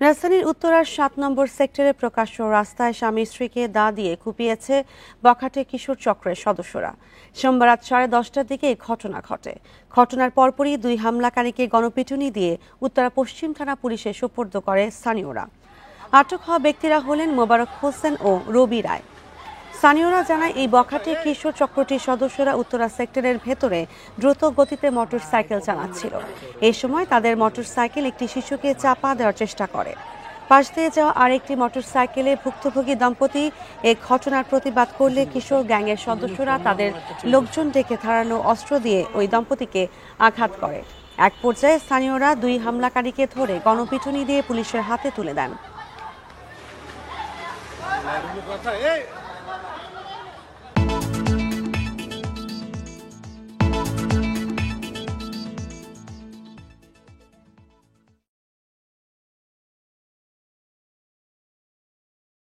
রাজধানীর উত্তরার ৭ নম্বর সেক্টরে প্রকাশ্য রাস্তায় স্বামী স্ত্রীকে দা দিয়ে কুপিয়েছে বখাটে কিশোর চক্রের সদস্যরা। সোমবার রাত 10:30টার দিকে এই ঘটনা ঘটে। ঘটনার পরপরই দুই হামলাকারীকে গণপিটুনি দিয়ে উত্তরা পশ্চিম থানা পুলিশে সোপর্দ করে স্থানীয়রা। আটক হওয়া ব্যক্তিরা হলেন মোবারক হোসেন ও রবি রায়। স্থানীয়রা জানায়, এই বখাটে কিশোর চক্রটির সদস্যরা উত্তরা সেক্টরের ভেতরে দ্রুত গতিতে মোটরসাইকেল চালাচ্ছিল। এই সময় তাদের মোটরসাইকেল একটি শিশুকে চাপা দেওয়ার চেষ্টা করে। পাশ দিয়ে যাওয়া আরেকটি মোটরসাইকেলে ভুক্তভোগী দম্পতি এ ঘটনার প্রতিবাদ করলে কিশোর গ্যাংয়ের সদস্যরা তাদের লোকজন ডেকে ধারানো অস্ত্র দিয়ে ওই দম্পতিকে আঘাত করে। এক পর্যায়ে স্থানীয়রা দুই হামলাকারীকে ধরে গণপিটুনি দিয়ে পুলিশের হাতে তুলে দেন।